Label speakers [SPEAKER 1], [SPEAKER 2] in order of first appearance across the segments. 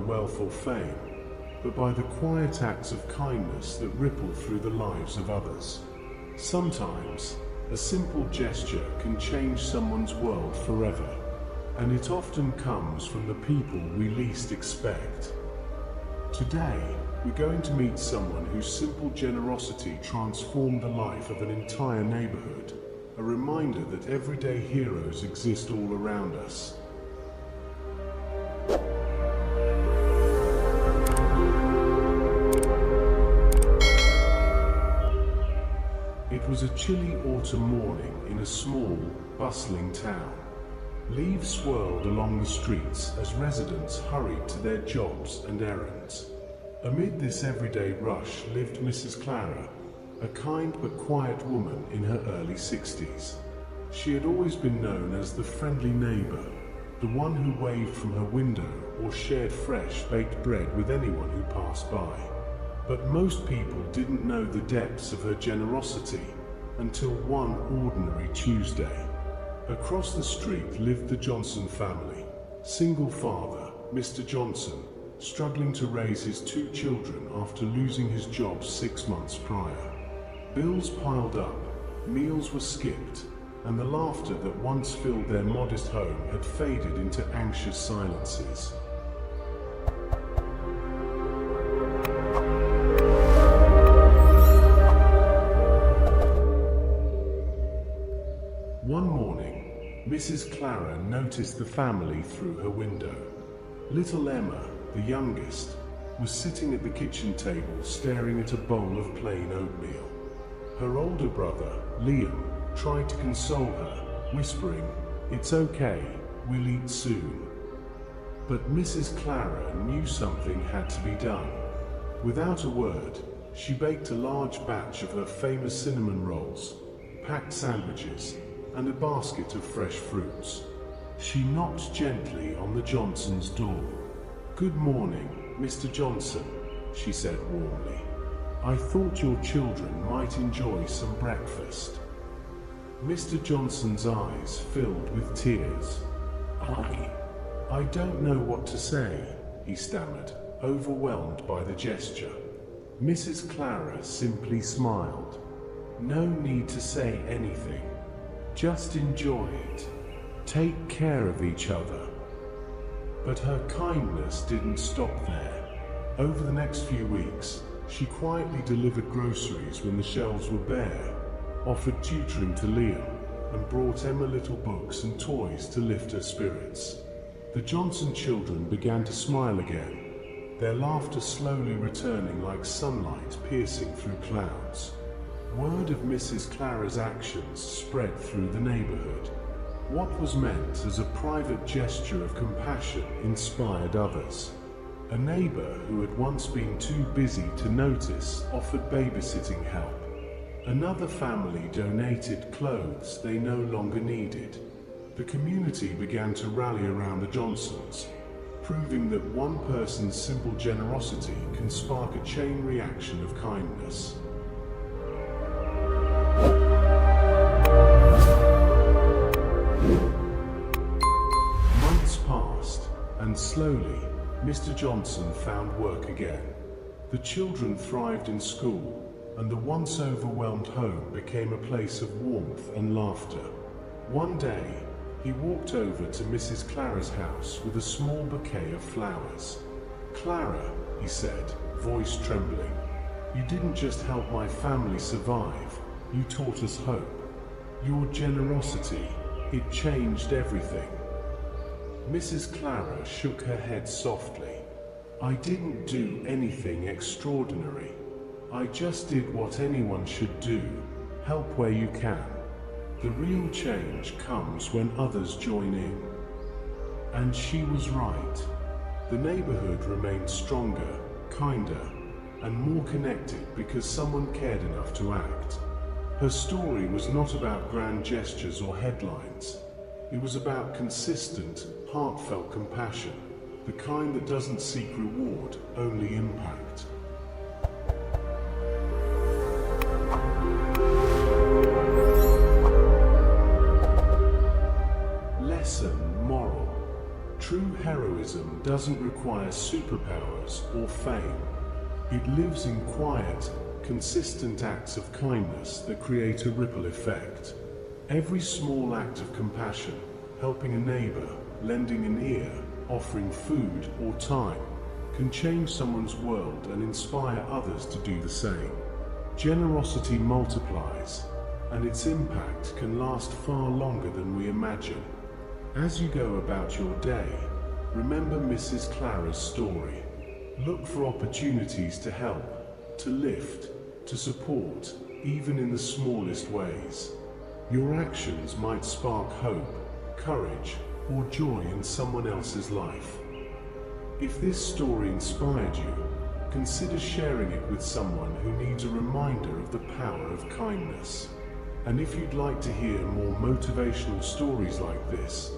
[SPEAKER 1] wealth or fame, but by the quiet acts of kindness that ripple through the lives of others. Sometimes, a simple gesture can change someone's world forever, and it often comes from the people we least expect. Today, we're going to meet someone whose simple generosity transformed the life of an entire neighborhood, a reminder that everyday heroes exist all around us. It was a chilly autumn morning in a small, bustling town. Leaves swirled along the streets as residents hurried to their jobs and errands. Amid this everyday rush lived Mrs. Clara, a kind but quiet woman in her early 60s. She had always been known as the friendly neighbor, the one who waved from her window or shared fresh baked bread with anyone who passed by. But most people didn't know the depths of her generosity until one ordinary Tuesday. Across the street lived the Johnson family. Single father, Mr. Johnson, struggling to raise his 2 children after losing his job 6 months prior. Bills piled up, meals were skipped, and the laughter that once filled their modest home had faded into anxious silences. One morning, Mrs. Clara noticed the family through her window. Little Emma, the youngest, was sitting at the kitchen table staring at a bowl of plain oatmeal. Her older brother, Liam, tried to console her, whispering, "It's okay, we'll eat soon." But Mrs. Clara knew something had to be done. Without a word, she baked a large batch of her famous cinnamon rolls, packed sandwiches, and a basket of fresh fruits. She knocked gently on the Johnsons' door. "Good morning, Mr. Johnson," she said warmly. "I thought your children might enjoy some breakfast." Mr. Johnson's eyes filled with tears. I don't know what to say," he stammered, overwhelmed by the gesture. Mrs. Clara simply smiled. "No need to say anything. Just enjoy it. Take care of each other." But her kindness didn't stop there. Over the next few weeks, she quietly delivered groceries when the shelves were bare, offered tutoring to Liam, and brought Emma little books and toys to lift her spirits. The Johnson children began to smile again, their laughter slowly returning like sunlight piercing through clouds. Word of Mrs. Clara's actions spread through the neighborhood. What was meant as a private gesture of compassion inspired others. A neighbor who had once been too busy to notice offered babysitting help. Another family donated clothes they no longer needed. The community began to rally around the Johnsons, proving that one person's simple generosity can spark a chain reaction of kindness. Months passed, and slowly, Mr. Johnson found work again. The children thrived in school, and the once overwhelmed home became a place of warmth and laughter. One day, he walked over to Mrs. Clara's house with a small bouquet of flowers. "Clara," he said, voice trembling, "you didn't just help my family survive, you taught us hope. Your generosity, it changed everything." Mrs. Clara shook her head softly. "I didn't do anything extraordinary. I just did what anyone should do, help where you can. The real change comes when others join in." And she was right. The neighborhood remained stronger, kinder, and more connected because someone cared enough to act. Her story was not about grand gestures or headlines. It was about consistent, heartfelt compassion, the kind that doesn't seek reward, only impact. Lesson: moral. True heroism doesn't doesn't require superpowers or fame. It lives in quiet, consistent acts of kindness that create a ripple effect. Every small act of compassion, helping a neighbor, lending an ear, offering food or time, can change someone's world and inspire others to do the same. Generosity multiplies, and its impact can last far longer than we imagine. As you go about your day, remember Mrs. Clara's story. Look for opportunities to help, to lift, to support, even in the smallest ways. Your actions might spark hope, courage, or joy in someone else's life. If this story inspired you, consider sharing it with someone who needs a reminder of the power of kindness. And if you'd like to hear more motivational stories like this,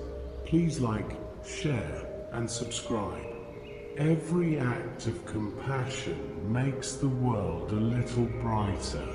[SPEAKER 1] please like, share, and subscribe. Every act of compassion makes the world a little brighter.